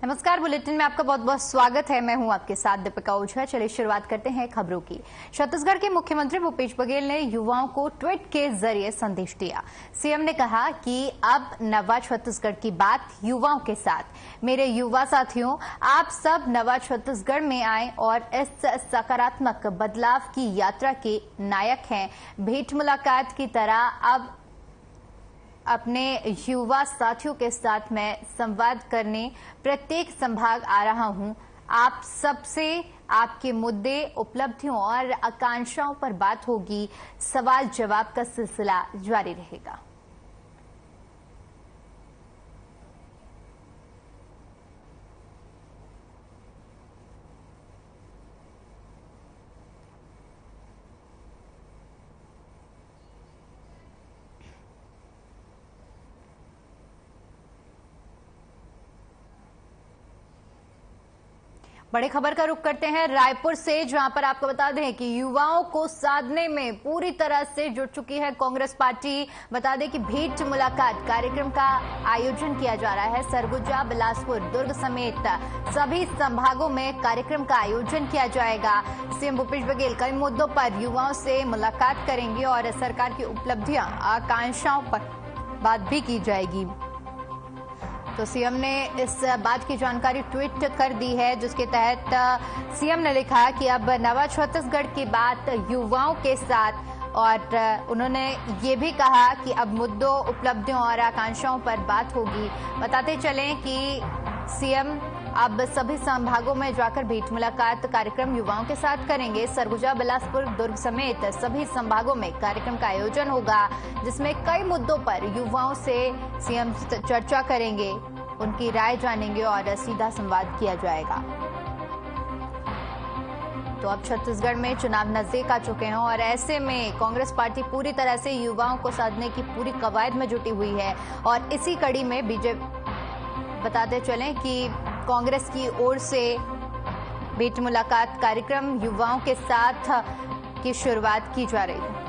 नमस्कार, बुलेटिन में आपका बहुत बहुत स्वागत है। मैं हूं आपके साथ दीपिका ओझा। चलिए शुरुआत करते हैं खबरों की। छत्तीसगढ़ के मुख्यमंत्री भूपेश बघेल ने युवाओं को ट्वीट के जरिए संदेश दिया। सीएम ने कहा कि अब नवा छत्तीसगढ़ की बात युवाओं के साथ। मेरे युवा साथियों, आप सब नवा छत्तीसगढ़ में आए और इस सकारात्मक बदलाव की यात्रा के नायक हैं। भेंट मुलाकात की तरह अब अपने युवा साथियों के साथ मैं संवाद करने प्रत्येक संभाग आ रहा हूं। आप सबसे आपके मुद्दे, उपलब्धियों और आकांक्षाओं पर बात होगी। सवाल जवाब का सिलसिला जारी रहेगा। बड़ी खबर का रुख करते हैं रायपुर से, जहां पर आपको बता दें कि युवाओं को साधने में पूरी तरह से जुट चुकी है कांग्रेस पार्टी। बता दें कि भेंट मुलाकात कार्यक्रम का आयोजन किया जा रहा है। सरगुजा, बिलासपुर, दुर्ग समेत सभी संभागों में कार्यक्रम का आयोजन किया जाएगा। सीएम भूपेश बघेल कई मुद्दों पर युवाओं से मुलाकात करेंगे और सरकार की उपलब्धियां, आकांक्षाओं पर बात भी की जाएगी। तो सीएम ने इस बात की जानकारी ट्वीट कर दी है, जिसके तहत सीएम ने लिखा कि अब नवा छत्तीसगढ़ की बात युवाओं के साथ। और उन्होंने ये भी कहा कि अब मुद्दों, उपलब्धियों और आकांक्षाओं पर बात होगी। बताते चलें कि सीएम अब सभी संभागों में जाकर भेंट मुलाकात कार्यक्रम युवाओं के साथ करेंगे। सरगुजा, बिलासपुर, दुर्ग समेत सभी संभागों में कार्यक्रम का आयोजन होगा, जिसमें कई मुद्दों पर युवाओं से सीएम चर्चा करेंगे, उनकी राय जानेंगे और सीधा संवाद किया जाएगा। तो अब छत्तीसगढ़ में चुनाव नजदीक आ चुके हैं और ऐसे में कांग्रेस पार्टी पूरी तरह से युवाओं को साधने की पूरी कवायद में जुटी हुई है। और इसी कड़ी में बीजेपी, बताते चलें कि कांग्रेस की ओर से भेंट मुलाकात कार्यक्रम युवाओं के साथ की शुरुआत की जा रही है।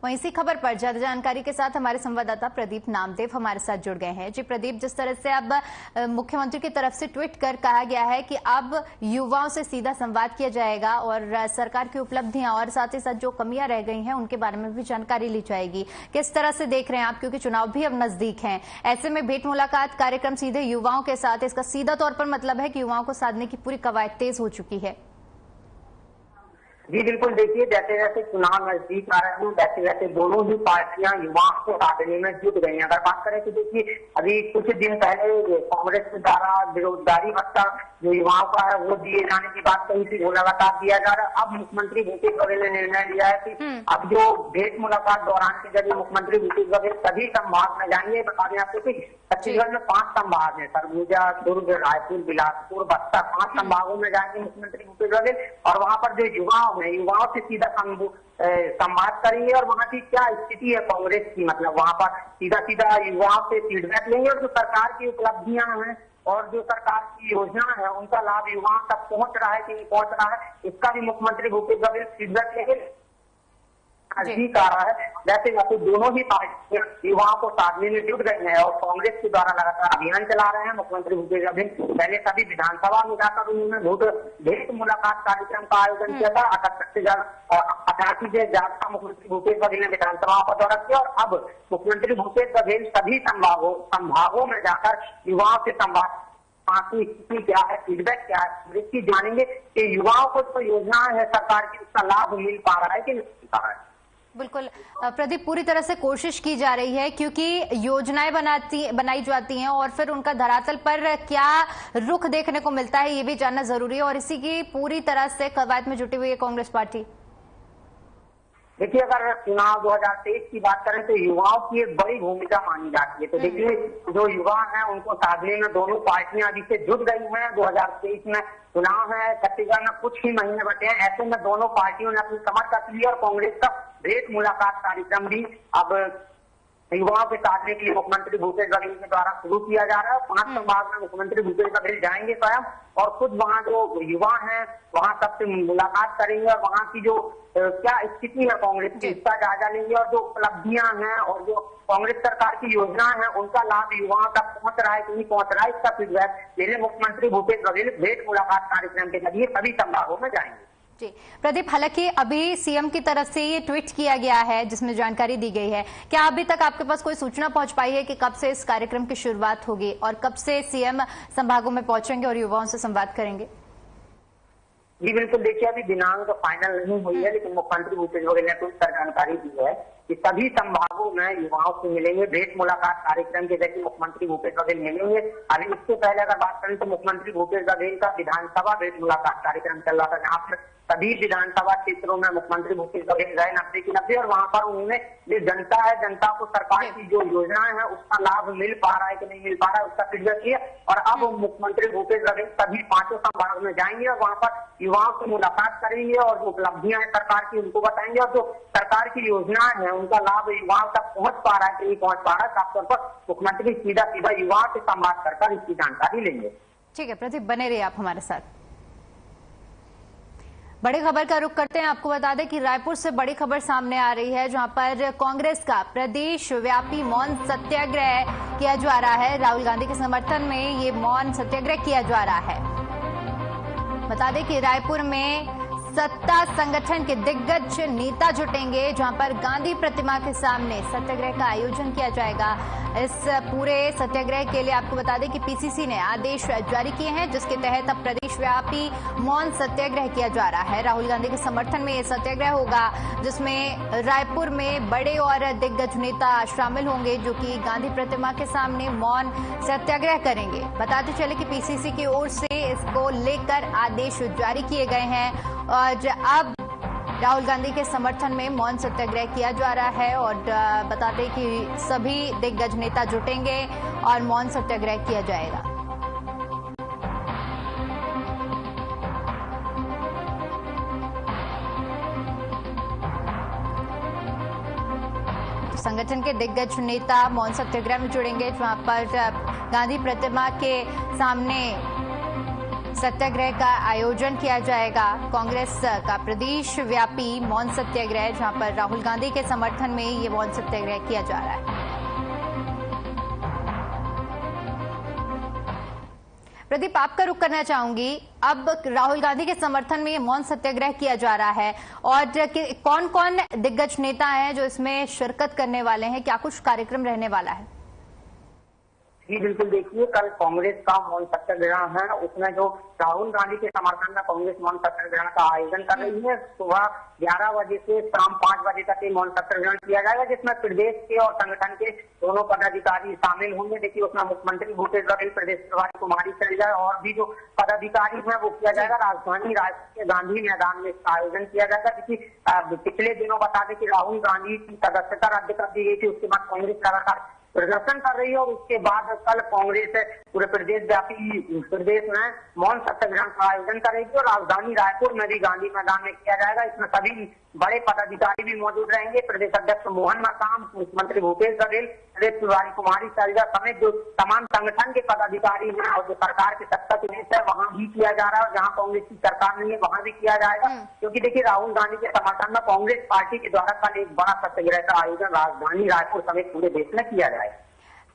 वहीं इसी खबर पर ज्यादा जानकारी के साथ हमारे संवाददाता प्रदीप नामदेव हमारे साथ जुड़ गए हैं। जी प्रदीप, जिस तरह से अब मुख्यमंत्री की तरफ से ट्वीट कर कहा गया है कि अब युवाओं से सीधा संवाद किया जाएगा और सरकार की उपलब्धियां और साथ ही साथ जो कमियां रह गई हैं उनके बारे में भी जानकारी ली जाएगी, किस तरह से देख रहे हैं आप, क्योंकि चुनाव भी अब नजदीक हैं। ऐसे में भेंट मुलाकात कार्यक्रम सीधे युवाओं के साथ, इसका सीधा तौर पर मतलब है कि युवाओं को साधने की पूरी कवायद तेज हो चुकी है। जी बिल्कुल, देखिए जैसे जैसे चुनाव नजदीक आ रहे हैं वैसे वैसे दोनों ही पार्टियां युवाओं को साधने में जुट गई हैं। अगर बात करें तो देखिए अभी कुछ दिन पहले कांग्रेस द्वारा बेरोजगारी भत्ता जो युवाओं का है वो दिए जाने की बात कही थी, वो लगातार दिया जा रहा है। अब मुख्यमंत्री भूपेश बघेल ने निर्णय लिया है कि अब जो भेंट मुलाकात दौरान के जरिए मुख्यमंत्री भूपेश बघेल सभी संभाग में जाएंगे। बता दें आपको कि छत्तीसगढ़ में 5 संभाग है, सरगुजा, दुर्ग, रायपुर, बिलासपुर, बस्तर, 5 संभागों में जाएंगे मुख्यमंत्री भूपेश बघेल और वहां पर जो युवाओं से सीधा संवाद करेंगे और वहां की क्या स्थिति है कांग्रेस की, मतलब वहां पर सीधा सीधा युवाओं से फीडबैक लेंगे और जो सरकार की उपलब्धियां हैं और जो सरकार की योजना है उनका लाभ युवाओं तक पहुंच रहा है कि नहीं पहुंच रहा है, इसका भी मुख्यमंत्री भूपेश बघेल फीडबैक लेंगे। नजदीक आ रहा है वैसे वैसे दोनों ही पार्टियां युवाओं को साधने में जुट गई हैं और कांग्रेस के द्वारा लगातार अभियान चला रहे हैं। मुख्यमंत्री भूपेश बघेल पहले सभी विधानसभा में जाकर उन्होंने भेंट मुलाकात कार्यक्रम का आयोजन किया था। 88 से ज्यादा मुख्यमंत्री भूपेश बघेल ने विधानसभा का दौरा किया और अब मुख्यमंत्री भूपेश बघेल सभी संभागों में जाकर युवाओं से संवाद की स्थिति क्या है, फीडबैक क्या है, इसकी जानेंगे कि युवाओं को जो योजना है सरकार की उसका लाभ मिल पा रहा है कि नहीं मिल पा रहा है। बिल्कुल प्रदीप, पूरी तरह से कोशिश की जा रही है क्योंकि योजनाएं बनाई जाती हैं और फिर उनका धरातल पर क्या रुख देखने को मिलता है ये भी जानना जरूरी है और इसी की पूरी तरह से कवायद में जुटी हुई है कांग्रेस पार्टी। देखिए अगर चुनाव 2023 की बात करें तो युवाओं की एक बड़ी भूमिका मानी जाती है। तो देखिए जो युवा हैं उनको साधने में दोनों पार्टियां अभी से जुट गई हैं। 2023 में चुनाव है, छत्तीसगढ़ में कुछ ही महीने बचे हैं। ऐसे में दोनों पार्टियों ने अपनी कमर कस ली और कांग्रेस का भेंट मुलाकात कार्यक्रम भी अब युवाओं के साधने के लिए मुख्यमंत्री भूपेश बघेल के द्वारा शुरू किया जा रहा है। 5 संभाग में मुख्यमंत्री भूपेश बघेल जाएंगे स्वयं और खुद वहाँ जो युवा हैं वहाँ सबसे मुलाकात करेंगे और वहाँ की जो क्या स्थिति है कांग्रेस की इसका जायजा लेंगे और जो उपलब्धियां हैं और जो कांग्रेस सरकार की योजना है उनका लाभ युवाओं तक पहुंच रहा है कि नहीं पहुंच रहा है इसका फीडबैक लेने मुख्यमंत्री भूपेश बघेल भेंट मुलाकात कार्यक्रम के जरिए सभी संभागों में जाएंगे। जी प्रदीप, हालांकि अभी सीएम की तरफ से ये ट्वीट किया गया है जिसमें जानकारी दी गई है, क्या अभी तक आपके पास कोई सूचना पहुंच पाई है कि कब से इस कार्यक्रम की शुरुआत होगी और कब से सीएम संभागों में पहुंचेंगे और युवाओं से संवाद करेंगे? जी बिल्कुल, देखिए अभी दिनांक फाइनल नहीं हुई है लेकिन मुख्यमंत्री भूपेश बघेल ने कुछ जानकारी दी है कि सभी संभागों में युवाओं से मिलेंगे। भेंट मुलाकात कार्यक्रम के जरिए मुख्यमंत्री भूपेश बघेल मिलेंगे। अभी इससे पहले अगर बात करें तो मुख्यमंत्री भूपेश बघेल का विधानसभा भेंट मुलाकात कार्यक्रम चल रहा था जहाँ पर सभी विधानसभा क्षेत्रों में मुख्यमंत्री भूपेश बघेल गए 90 की 90 और वहां पर उन्होंने जो जनता है जनता को सरकार की जो योजनाएं हैं उसका लाभ मिल पा रहा है कि नहीं मिल पा रहा है उसका फीडबैक किया और अब मुख्यमंत्री भूपेश बघेल सभी 5 संभाग में जाएंगे और वहां पर युवाओं से मुलाकात करेंगे और जो उपलब्धियां हैं सरकार की उनको बताएंगे और जो सरकार की योजनाएं हैं उनका लाभ युवाओं तक पहुंच पा रहा है कि नहीं पहुंच पा रहा है खासतौर पर मुख्यमंत्री सीधा युवाओं से संवाद कर इसकी जानकारी लेंगे। ठीक है प्रदीप, बने रहिए आप हमारे साथ। बड़ी खबर का रुख करते हैं। आपको बता दें कि रायपुर से बड़ी खबर सामने आ रही है जहां पर कांग्रेस का प्रदेश व्यापी मौन सत्याग्रह किया जा रहा है। राहुल गांधी के समर्थन में ये मौन सत्याग्रह किया जा रहा है। बता दें कि रायपुर में सत्ता संगठन के दिग्गज नेता जुटेंगे जहां पर गांधी प्रतिमा के सामने सत्याग्रह का आयोजन किया जाएगा। इस पूरे सत्याग्रह के लिए आपको बता दें कि पीसीसी ने आदेश जारी किए हैं जिसके तहत अब प्रदेश व्यापी मौन सत्याग्रह किया जा रहा है। राहुल गांधी के समर्थन में यह सत्याग्रह होगा जिसमें रायपुर में बड़े और दिग्गज नेता शामिल होंगे जो कि गांधी प्रतिमा के सामने मौन सत्याग्रह करेंगे। बताते चले कि पीसीसी की ओर से इसको लेकर आदेश जारी किए गए हैं और अब राहुल गांधी के समर्थन में मौन सत्याग्रह किया जा रहा है और बताते कि सभी दिग्गज नेता जुटेंगे और मौन सत्याग्रह किया जाएगा। तो संगठन के दिग्गज नेता मौन सत्याग्रह में जुड़ेंगे जहां पर गांधी प्रतिमा के सामने सत्याग्रह का आयोजन किया जाएगा। कांग्रेस का प्रदेश व्यापी मौन सत्याग्रह जहां पर राहुल गांधी के समर्थन में ये मौन सत्याग्रह किया जा रहा है। प्रदीप, आपका रुख करना चाहूंगी, अब राहुल गांधी के समर्थन में ये मौन सत्याग्रह किया जा रहा है और कौन कौन दिग्गज नेता हैं जो इसमें शिरकत करने वाले हैं, क्या कुछ कार्यक्रम रहने वाला है? जी बिल्कुल, देखिए कल कांग्रेस का मौन सत्याग्रह है उसमें जो राहुल गांधी के समर्थन में कांग्रेस मौन सत्याग्रह का आयोजन कर रही है। सुबह 11 बजे से शाम 5 बजे तक ये मौन सत्याग्रह किया जाएगा जिसमें प्रदेश के और संगठन के दोनों पदाधिकारी शामिल होंगे। देखिए उसमें मुख्यमंत्री भूपेश बघेल, प्रदेश प्रभारी कुमारी शैलजा और भी जो पदाधिकारी हैं वो किया जाएगा। राजधानी रायपुर के गांधी मैदान में इसका आयोजन किया जाएगा। क्योंकि पिछले दिनों बता दें कि राहुल गांधी की सदस्यता रद्द कर दी गई थी, उसके बाद कांग्रेस लगातार प्रदर्शन कर रही है और उसके बाद कल कांग्रेस पूरे प्रदेश व्यापी प्रदेश में मौन सत्याग्रह का आयोजन करेगी और राजधानी रायपुर में भी गांधी मैदान में किया जाएगा। इसमें सभी बड़े पदाधिकारी भी मौजूद रहेंगे। प्रदेश अध्यक्ष मोहन मरकाम, मुख्यमंत्री भूपेश बघेल, प्रदेश प्रभारी कुमारी शैलजा समेत जो तमाम संगठन के पदाधिकारी हैं और जो सरकार के सत्ता के नेता है वहां भी किया जा रहा है और जहां कांग्रेस की सरकार नहीं है वहां भी किया जाएगा। क्योंकि देखिए राहुल गांधी के समर्थन में कांग्रेस पार्टी के द्वारा कल एक बड़ा सत्याग्रह का आयोजन राजधानी रायपुर समेत पूरे देश में किया जाएगा।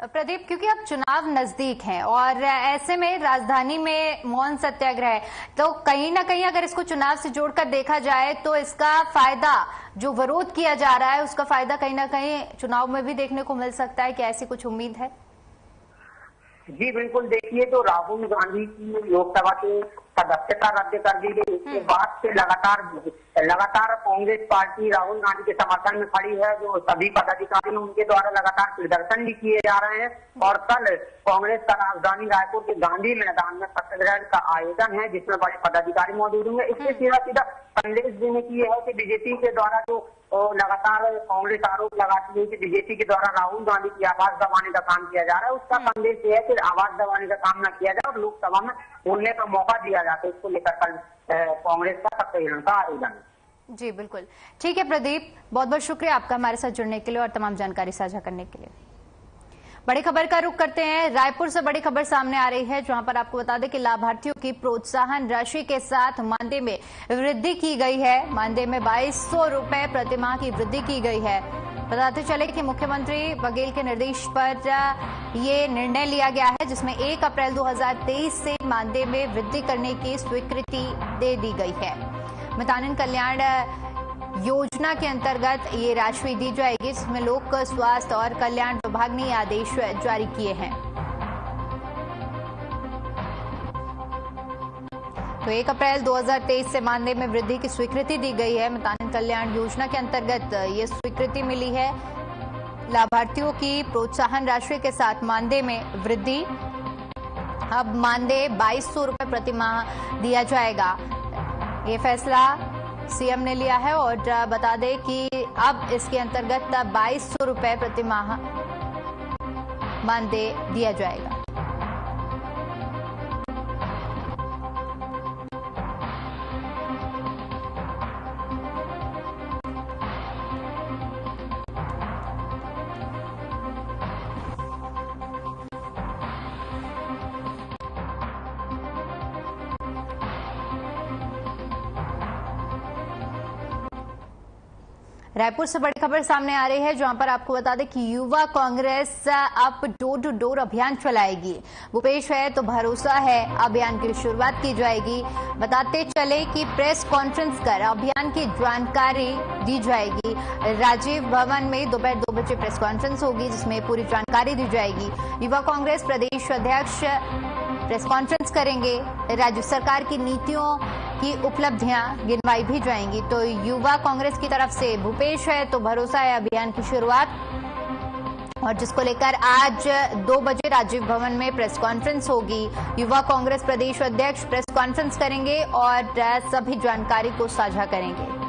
प्रदीप, क्योंकि अब चुनाव नजदीक हैं और ऐसे में राजधानी में मौन सत्याग्रह तो कहीं ना कहीं अगर इसको चुनाव से जोड़कर देखा जाए तो इसका फायदा जो विरोध किया जा रहा है उसका फायदा कहीं ना कहीं चुनाव में भी देखने को मिल सकता है। क्या ऐसी कुछ उम्मीद है? जी बिल्कुल, देखिए तो राहुल गांधी की लोकसभा के सदस्यता रद्द कर दी गई उसके बाद से लगातार कांग्रेस पार्टी राहुल गांधी के समर्थन में खड़ी है। जो सभी पदाधिकारी उनके द्वारा लगातार प्रदर्शन भी किए जा रहे हैं और कल कांग्रेस का राजधानी रायपुर के गांधी मैदान में सत्याग्रह का आयोजन है जिसमें बड़े पदाधिकारी मौजूद होंगे। इससे सीधा संदेश देने की है कि बीजेपी के द्वारा जो लगातार कांग्रेस आरोप लगाती है कि बीजेपी के द्वारा राहुल गांधी की आवाज दबाने का काम किया जा रहा है, उसका संदेश ये है कि आवाज दबाने का काम न किया जाए और लोकसभा में बोलने का मौका दिया जाता है। इसको लेकर कल कांग्रेस का सत्याग्रह का आयोजन। जी बिल्कुल, ठीक है प्रदीप, बहुत बहुत शुक्रिया आपका हमारे साथ जुड़ने के लिए और तमाम जानकारी साझा करने के लिए। बड़ी खबर का रुख करते हैं। रायपुर से बड़ी खबर सामने आ रही है, जहां पर आपको बता दें कि लाभार्थियों की प्रोत्साहन राशि के साथ मानदेय में वृद्धि की गई है। मानदेय में 2200 रुपए प्रतिमाह की वृद्धि की गई है। बताते चले कि मुख्यमंत्री बघेल के निर्देश पर ये निर्णय लिया गया है, जिसमें 1 अप्रैल 2023 से मानदेय में वृद्धि करने की स्वीकृति दे दी गई है। मितानिन कल्याण योजना के अंतर्गत ये राशि दी जाएगी, जिसमें लोक स्वास्थ्य और कल्याण विभाग ने आदेश जारी किए हैं। तो 1 अप्रैल 2023 से मानदेय में वृद्धि की स्वीकृति दी गई है। मितानिन कल्याण योजना के अंतर्गत ये स्वीकृति मिली है। लाभार्थियों की प्रोत्साहन राशि के साथ मानदेय में वृद्धि। अब मानदेय 2200 रुपए प्रतिमाह दिया जाएगा। ये फैसला सीएम ने लिया है और बता दें कि अब इसके अंतर्गत 2200 रुपए प्रतिमाह मानदेय दिया जाएगा। रायपुर से बड़ी खबर सामने आ रही है, जहां पर आपको बता दें कि युवा कांग्रेस अब डोर टू डोर अभियान चलाएगी। भूपेश है तो भरोसा है अभियान की शुरुआत की जाएगी। बताते चले कि प्रेस कॉन्फ्रेंस कर अभियान की जानकारी दी जाएगी। राजीव भवन में दोपहर 2 बजे प्रेस कॉन्फ्रेंस होगी, जिसमें पूरी जानकारी दी जाएगी। युवा कांग्रेस प्रदेश अध्यक्ष प्रेस कॉन्फ्रेंस करेंगे। राज्य सरकार की नीतियों की उपलब्धियां गिनवाई भी जाएंगी। तो युवा कांग्रेस की तरफ से भूपेश है तो भरोसा है अभियान की शुरुआत, और जिसको लेकर आज 2 बजे राजीव भवन में प्रेस कॉन्फ्रेंस होगी। युवा कांग्रेस प्रदेश अध्यक्ष प्रेस कॉन्फ्रेंस करेंगे और सभी जानकारी को साझा करेंगे।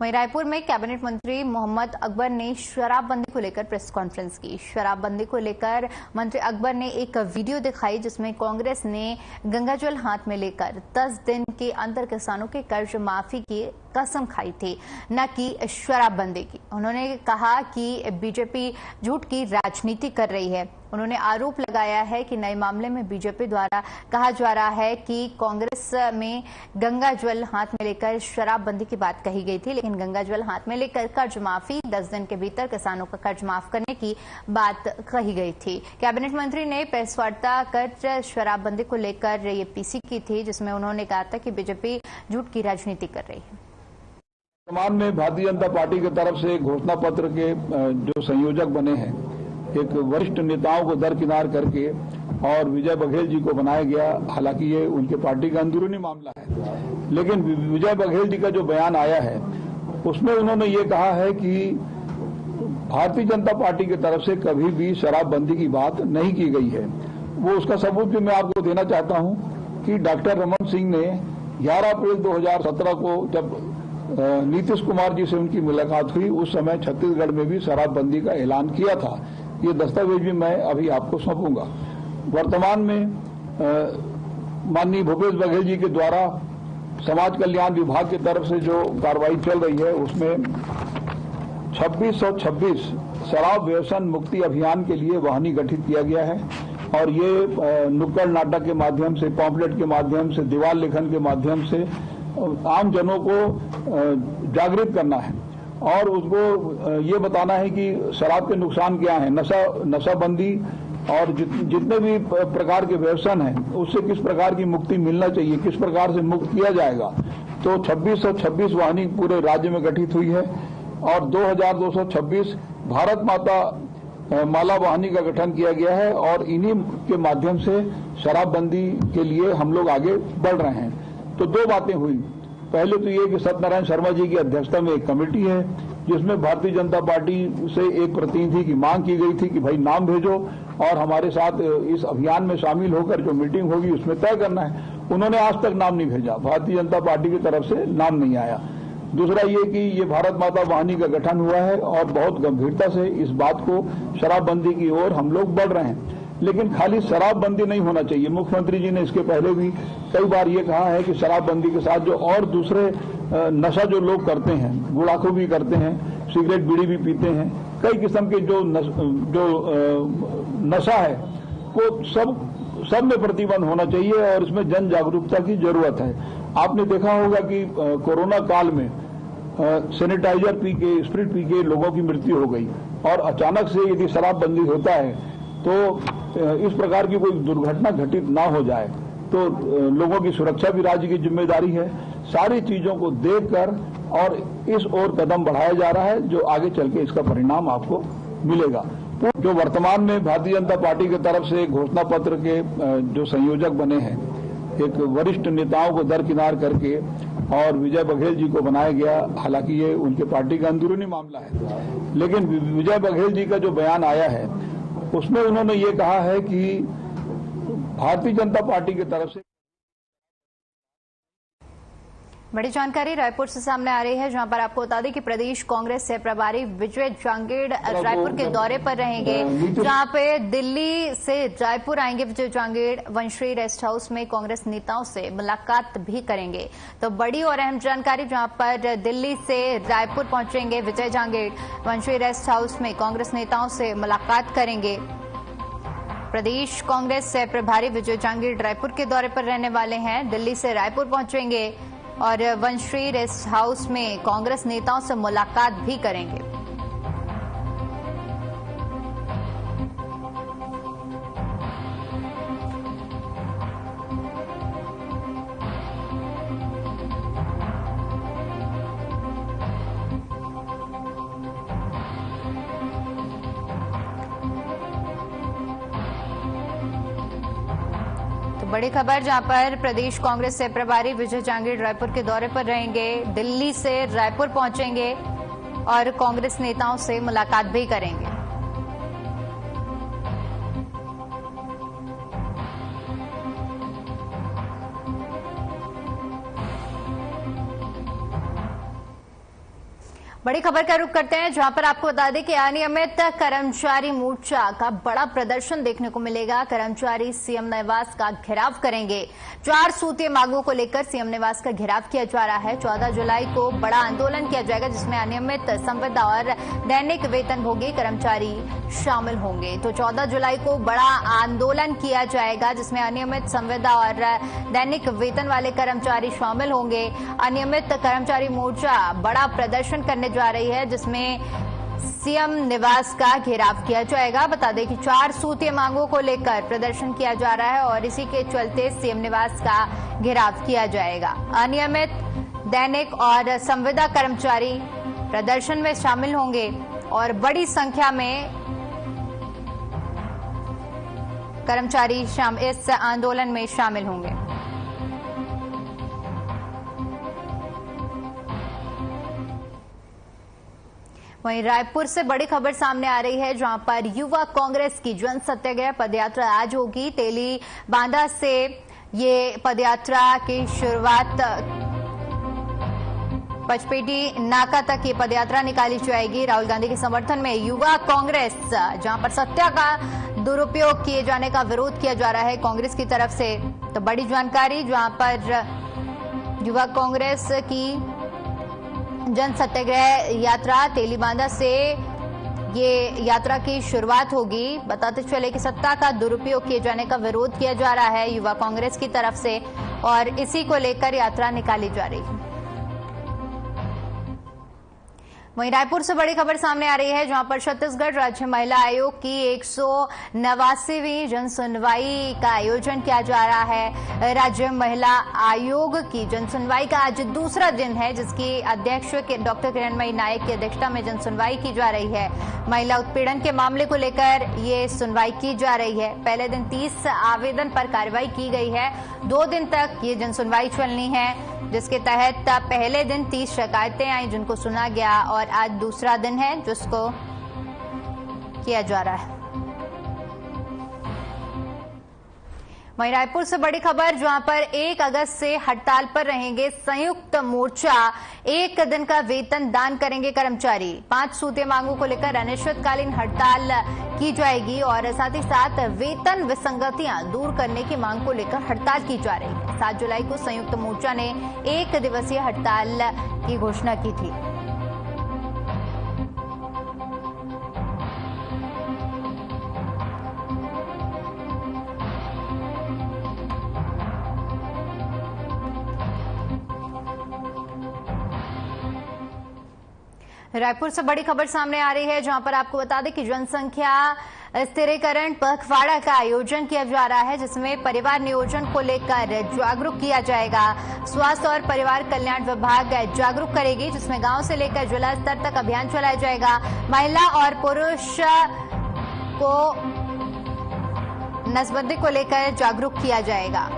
वहीं रायपुर में कैबिनेट मंत्री मोहम्मद अकबर ने शराबबंदी को लेकर प्रेस कॉन्फ्रेंस की। शराबबंदी को लेकर मंत्री अकबर ने एक वीडियो दिखाई, जिसमें कांग्रेस ने गंगाजल हाथ में लेकर 10 दिन के अंदर किसानों के कर्ज माफी की कसम खाई थी, न कि शराबबंदी की। उन्होंने कहा कि बीजेपी झूठ की राजनीति कर रही है। उन्होंने आरोप लगाया है कि नए मामले में बीजेपी द्वारा कहा जा रहा है कि कांग्रेस में गंगाजल हाथ में लेकर शराबबंदी की बात कही गई थी, लेकिन गंगाजल हाथ में लेकर कर्ज माफी 10 दिन के भीतर किसानों का कर्ज माफ करने की बात कही गई थी। कैबिनेट मंत्री ने प्रेस वार्ता कर शराबबंदी को लेकर ये पीसी की थी, जिसमें उन्होंने कहा था कि बीजेपी झूठ की राजनीति कर रही है। वर्तमान में भारतीय जनता पार्टी की तरफ से घोषणा पत्र के जो संयोजक बने हैं, एक वरिष्ठ नेताओं को दरकिनार करके और विजय बघेल जी को बनाया गया। हालांकि ये उनके पार्टी का अंदरूनी मामला है, लेकिन विजय बघेल जी का जो बयान आया है उसमें उन्होंने ये कहा है कि भारतीय जनता पार्टी की तरफ से कभी भी शराबबंदी की बात नहीं की गई है। वो उसका सबूत भी मैं आपको देना चाहता हूं कि डॉक्टर रमन सिंह ने 11 अप्रैल 2017 को जब नीतीश कुमार जी से उनकी मुलाकात हुई, उस समय छत्तीसगढ़ में भी शराबबंदी का ऐलान किया था। ये दस्तावेज भी मैं अभी आपको सौंपूंगा। वर्तमान में माननीय भूपेश बघेल जी के द्वारा समाज कल्याण विभाग की तरफ से जो कार्रवाई चल रही है, उसमें 2626 शराब व्यसन मुक्ति अभियान के लिए वाहिनी गठित किया गया है। और ये नुक्कड़ नाटक के माध्यम से, पॉम्पलेट के माध्यम से, दीवार लेखन के माध्यम से आम जनों को जागृत करना है और उसको ये बताना है कि शराब के नुकसान क्या है, नशाबंदी और जितने भी प्रकार के व्यसन हैं उससे किस प्रकार की मुक्ति मिलना चाहिए, किस प्रकार से मुक्त किया जाएगा। तो 2626 वाहिनी पूरे राज्य में गठित हुई है और 2226 भारत माता माला वाहिनी का गठन किया गया है और इन्हीं के माध्यम से शराबबंदी के लिए हम लोग आगे बढ़ रहे हैं। तो 2 बातें हुई। पहले तो ये कि सत्यनारायण शर्मा जी की अध्यक्षता में एक कमेटी है, जिसमें भारतीय जनता पार्टी से एक प्रतिनिधि की मांग की गई थी कि भाई नाम भेजो और हमारे साथ इस अभियान में शामिल होकर जो मीटिंग होगी उसमें तय करना है। उन्होंने आज तक नाम नहीं भेजा, भारतीय जनता पार्टी की तरफ से नाम नहीं आया। दूसरा ये कि ये भारत माता वाहिनी का गठन हुआ है और बहुत गंभीरता से इस बात को शराबबंदी की ओर हम लोग बढ़ रहे हैं। लेकिन खाली शराबबंदी नहीं होना चाहिए। मुख्यमंत्री जी ने इसके पहले भी कई बार ये कहा है कि शराबबंदी के साथ जो और दूसरे नशा जो लोग करते हैं, गुड़ाखू भी करते हैं, सिगरेट बीड़ी भी पीते हैं, कई किस्म के जो नशा है वो सब में प्रतिबंध होना चाहिए और इसमें जन जागरूकता की जरूरत है। आपने देखा होगा कि कोरोना काल में सैनिटाइजर पी के, स्प्रिट पी के लोगों की मृत्यु हो गई और अचानक से यदि शराबबंदी होता है तो इस प्रकार की कोई दुर्घटना घटित ना हो जाए। तो लोगों की सुरक्षा भी राज्य की जिम्मेदारी है। सारी चीजों को देखकर और इस ओर कदम बढ़ाया जा रहा है जो आगे चल के इसका परिणाम आपको मिलेगा। जो वर्तमान में भारतीय जनता पार्टी की तरफ से घोषणा पत्र के जो संयोजक बने हैं, एक वरिष्ठ नेताओं को दरकिनार करके और विजय बघेल जी को बनाया गया। हालांकि ये उनके पार्टी का अंदरूनी मामला है, लेकिन विजय बघेल जी का जो बयान आया है उसमें उन्होंने ये कहा है कि भारतीय जनता पार्टी की तरफ से बड़ी जानकारी रायपुर से सामने आ रही है, जहां पर आपको बता दें कि प्रदेश कांग्रेस से प्रभारी विजय जांगेड़ रायपुर के दौरे पर रहेंगे, जहां पे दिल्ली से रायपुर आएंगे विजय जांगेड़। वंशरी रेस्ट हाउस में कांग्रेस नेताओं से मुलाकात भी करेंगे। तो बड़ी और अहम जानकारी, जहां पर दिल्ली से रायपुर पहुंचेंगे विजय जांगेड़, वंशरी रेस्ट हाउस में कांग्रेस नेताओं से मुलाकात करेंगे। प्रदेश कांग्रेस से प्रभारी विजय जांगेड़ रायपुर के दौरे पर रहने वाले हैं, दिल्ली से रायपुर पहुंचेंगे और वंशरी रेस्ट हाउस में कांग्रेस नेताओं से मुलाकात भी करेंगे। बड़ी खबर, जहां पर प्रदेश कांग्रेस से प्रभारी विजय जांगेड़ रायपुर के दौरे पर रहेंगे, दिल्ली से रायपुर पहुंचेंगे और कांग्रेस नेताओं से मुलाकात भी करेंगे। बड़ी खबर का रुख करते हैं, जहां पर आपको बता दें कि अनियमित कर्मचारी मोर्चा का बड़ा प्रदर्शन देखने को मिलेगा। कर्मचारी सीएम निवास का घेराव करेंगे। 4 सूत्रीय मांगों को लेकर सीएम निवास का घेराव किया जा रहा है। 14 जुलाई को बड़ा आंदोलन किया जाएगा, जिसमें अनियमित संविदा और दैनिक वेतनभोगी कर्मचारी शामिल होंगे। तो 14 जुलाई को बड़ा आंदोलन किया जाएगा, जिसमें अनियमित संविदा और दैनिक वेतन वाले कर्मचारी शामिल होंगे। अनियमित कर्मचारी मोर्चा बड़ा प्रदर्शन करने जा रही है, जिसमें सीएम निवास का घेराव किया जाएगा। बता दें कि 4 सूत्रीय मांगों को लेकर प्रदर्शन किया जा रहा है और इसी के चलते सीएम निवास का घेराव किया जाएगा। अनियमित दैनिक और संविदा कर्मचारी प्रदर्शन में शामिल होंगे और बड़ी संख्या में कर्मचारी इस आंदोलन में शामिल होंगे। वहीं रायपुर से बड़ी खबर सामने आ रही है, जहां पर युवा कांग्रेस की जन सत्याग्रह पदयात्रा आज होगी। तेली बांधा से ये पदयात्रा की शुरुआत पचपेटी नाका तक ये पदयात्रा निकाली जाएगी। राहुल गांधी के समर्थन में युवा कांग्रेस, जहां पर सत्ता का दुरुपयोग किए जाने का विरोध किया जा रहा है कांग्रेस की तरफ से। तो बड़ी जानकारी, जहां पर युवा कांग्रेस की जन सत्याग्रह यात्रा तेलीबांधा से ये यात्रा की शुरुआत होगी। बताते चले कि सत्ता का दुरुपयोग किए जाने का विरोध किया जा रहा है युवा कांग्रेस की तरफ से और इसी को लेकर यात्रा निकाली जा रही है। वहीं रायपुर से बड़ी खबर सामने आ रही है, जहां पर छत्तीसगढ़ राज्य महिला आयोग की 189वीं जन सुनवाई का आयोजन किया जा रहा है। राज्य महिला आयोग की जन सुनवाई का आज दूसरा दिन है, जिसकी अध्यक्ष डॉक्टर किरणमयी नायक की अध्यक्षता में जन सुनवाई की जा रही है। महिला उत्पीड़न के मामले को लेकर ये सुनवाई की जा रही है। पहले दिन 30 आवेदन पर कार्रवाई की गई है। 2 दिन तक ये जन सुनवाई चलनी है, जिसके तहत पहले दिन 30 शिकायतें आई जिनको सुना गया और आज दूसरा दिन है जिसको किया जा रहा है। वहीं रायपुर से बड़ी खबर, जहां पर 1 अगस्त से हड़ताल पर रहेंगे संयुक्त मोर्चा। 1 दिन का वेतन दान करेंगे कर्मचारी। 5 सूत्रीय मांगों को लेकर अनिश्चितकालीन हड़ताल की जाएगी और साथ ही साथ वेतन विसंगतियां दूर करने की मांग को लेकर हड़ताल की जा रही है। 7 जुलाई को संयुक्त मोर्चा ने 1 दिवसीय हड़ताल की घोषणा की थी। रायपुर से बड़ी खबर सामने आ रही है, जहां पर आपको बता दें कि जनसंख्या स्थिरीकरण पखवाड़ा का आयोजन किया जा रहा है, जिसमें परिवार नियोजन को लेकर जागरूक किया जाएगा। स्वास्थ्य और परिवार कल्याण विभाग जागरूक करेगी, जिसमें गांव से लेकर जिला स्तर तक अभियान चलाया जाएगा। महिला और पुरुष को नसबंदी को लेकर जागरूक किया जाएगा।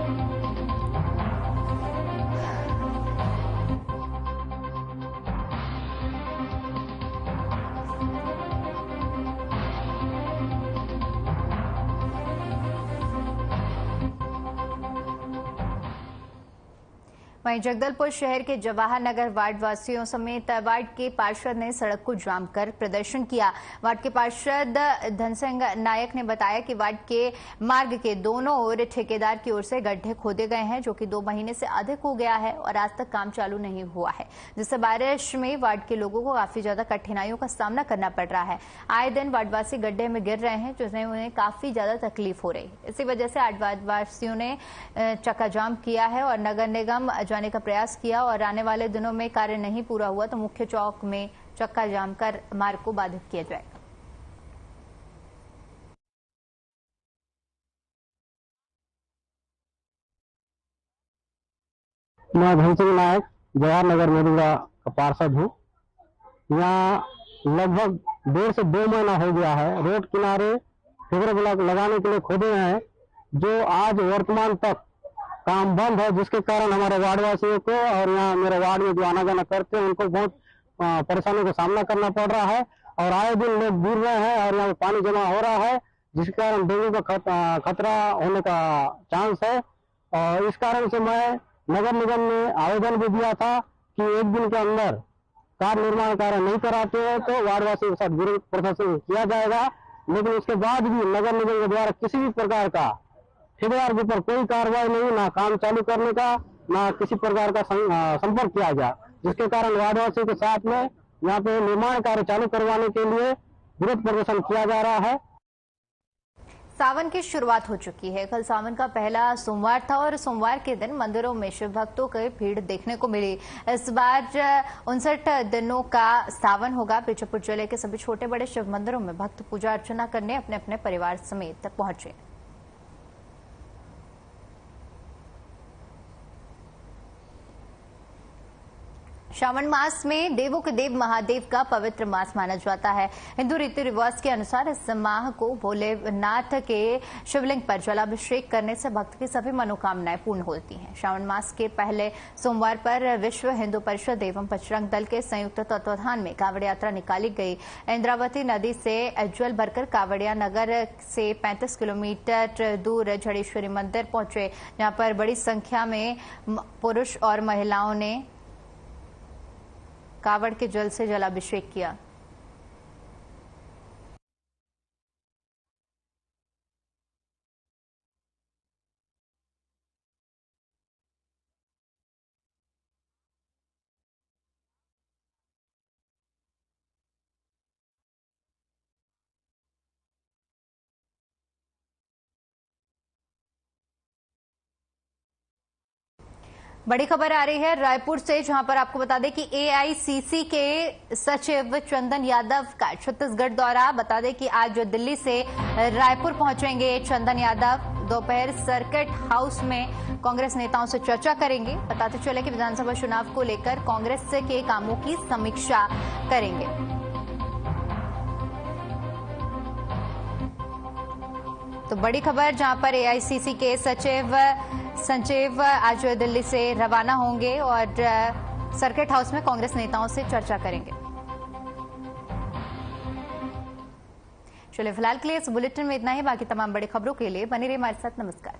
वहीं जगदलपुर शहर के जवाहर नगर वार्ड वासियों समेत वार्ड के पार्षद ने सड़क को जाम कर प्रदर्शन किया। वार्ड के पार्षद धनसिंह नायक ने बताया कि वार्ड के मार्ग के दोनों ओर ठेकेदार की ओर से गड्ढे खोदे गए हैं, जो कि 2 महीने से अधिक हो गया है और आज तक काम चालू नहीं हुआ है, जिससे बारिश में वार्ड के लोगों को काफी ज्यादा कठिनाइयों का सामना करना पड़ रहा है। आए दिन वार्डवासी गड्ढे में गिर रहे हैं, जिससे उन्हें काफी ज्यादा तकलीफ हो रही है। इसी वजह से वार्डवासियों ने चक्का जाम किया है और नगर निगम जाने का प्रयास किया और आने वाले दिनों में कार्य नहीं पूरा हुआ तो मुख्य चौक में चक्का जाम कर मार्ग को बाधित किया जाएगा। मैं धनसिंह नायक जवाहर नगर मधुरा का पार्षद हूँ। यहाँ लगभग 1.5 से 2 महीना हो गया है। रोड किनारे फेवर ब्लॉक लगाने के लिए खोदे हैं, जो आज वर्तमान तक काम बंद है, जिसके कारण हमारे वार्डवासियों को और यहाँ मेरे वार्ड में जो आना जाना करते हैं उनको बहुत परेशानियों का सामना करना पड़ रहा है और आए दिन लोग गिर रहे हैं और यहाँ पानी जमा हो रहा है, जिसके कारण डेंगू का खतरा होने का चांस है। और इस कारण से मैं नगर निगम ने आवेदन भी दिया था कि 1 दिन के अंदर कार्य निर्माण कार्य नहीं कराते हैं तो वार्डवासियों के साथ विरोध प्रदर्शन किया जाएगा। लेकिन उसके बाद भी नगर निगम के द्वारा किसी भी प्रकार का ठेकेदार के ऊपर कोई कार्रवाई नहीं, ना काम चालू करने का, ना किसी प्रकार का संपर्क किया गया, जिसके कारण वार्डवासियों के साथ में यहाँ पे निर्माण कार्य चालू करवाने के लिए विरोध प्रदर्शन किया जा रहा है। सावन की शुरुआत हो चुकी है। कल सावन का पहला सोमवार था और सोमवार के दिन मंदिरों में शिव भक्तों की भीड़ देखने को मिली। इस बार 59 दिनों का सावन होगा। बीजापुर जिले के सभी छोटे बड़े शिव मंदिरों में भक्त पूजा अर्चना करने अपने अपने परिवार समेत पहुंचे। श्रावण मास में देवों के देव महादेव का पवित्र मास माना जाता है। हिंदू रीति रिवाज के अनुसार इस माह को भोलेनाथ के शिवलिंग पर जलाभिषेक करने से भक्त की सभी मनोकामनाएं पूर्ण होती हैं। श्रावण मास के पहले सोमवार पर विश्व हिंदू परिषद एवं बजरंग दल के संयुक्त तत्वाधान में कांवड़ यात्रा निकाली गई। इंद्रावती नदी से जल भरकर कांवड़िया नगर से 35 किलोमीटर दूर जड़ेश्वरी मंदिर पहुंचे, जहां पर बड़ी संख्या में पुरुष और महिलाओं ने कावड़ के जल से जलाभिषेक किया। बड़ी खबर आ रही है रायपुर से, जहां पर आपको बता दें कि एआईसीसी के सचिव चंदन यादव का छत्तीसगढ़ दौरा। बता दें कि आज दिल्ली से रायपुर पहुंचेंगे चंदन यादव। दोपहर सर्किट हाउस में कांग्रेस नेताओं से चर्चा करेंगे। बताते चले कि विधानसभा चुनाव को लेकर कांग्रेस के कामों की समीक्षा करेंगे। तो बड़ी खबर, जहां पर एआईसीसी के सचिव आज दिल्ली से रवाना होंगे और सर्किट हाउस में कांग्रेस नेताओं से चर्चा करेंगे। चलिए फिलहाल के लिए इस बुलेटिन में इतना ही। बाकी तमाम बड़ी खबरों के लिए बने रहिए हमारे साथ। नमस्कार।